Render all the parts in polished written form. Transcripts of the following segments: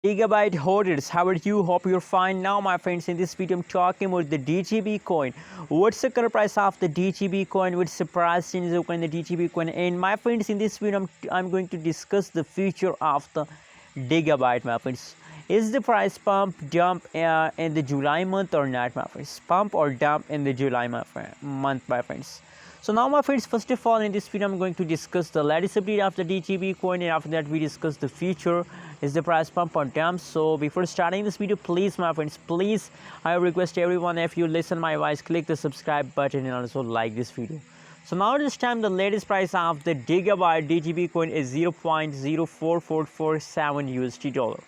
Gigabyte holders, how are you? Hope you're fine. Now my friends, in this video I'm talking about the DGB coin. What's the current price of the DGB coin? What's the price in the DGB coin? And my friends, in this video I'm going to discuss the future of the Gigabyte, my friends. Is the price pump dump in the July month or not, my friends? Pump or dump in the July month, my friends. So now my friends, first of all in this video I'm going to discuss the latest update of the DGB coin, and after that we discuss the future. Is the price pump or dump? So before starting this video, please my friends, please I request everyone, if you listen my voice, click the subscribe button and also like this video. So now this time the latest price of the Digibyte DGB coin is 0.04447 USD dollar.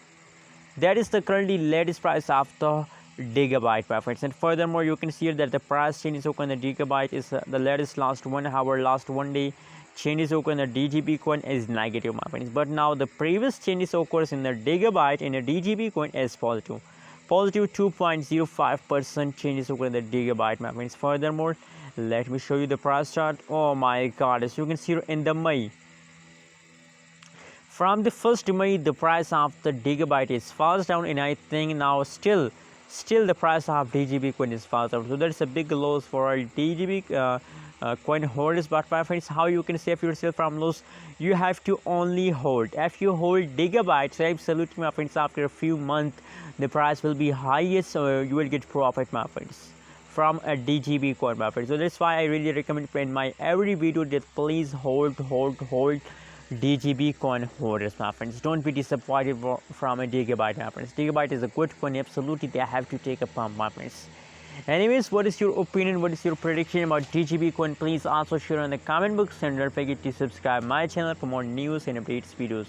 That is the currently latest price of the Digibyte, my friends. And furthermore, you can see here that the price change is on the Digibyte is the latest last 1 hour, last 1 day changes occur in the DGB coin is negative, my friends. But now the previous changes occurs in the Digibyte and the DGB coin is positive. Positive 2.05% changes occur in the Digibyte, my friends. Furthermore, let me show you the price chart. Oh my god, as you can see in the May. From the 1st May, the price of the Digibyte is fast down, and I think now still the price of DGB coin is fast down. So that's a big loss for our DGB coin holders. But my friends, how you can save yourself from loss? You have to only hold. If you hold Digibyte, so absolutely my friends, after a few months the price will be highest, so you will get profit, my friends, from a DGB coin, my friends. So that's why I really recommend in my every video that please hold DGB coin holders, my friends. Don't be disappointed from a Digibyte, my friends. Digibyte is a good coin, absolutely they have to take a pump, my friends. Anyways, what is your opinion, what is your prediction about DGB coin? Please also share in the comment box, and don't forget to subscribe my channel for more news and updates videos.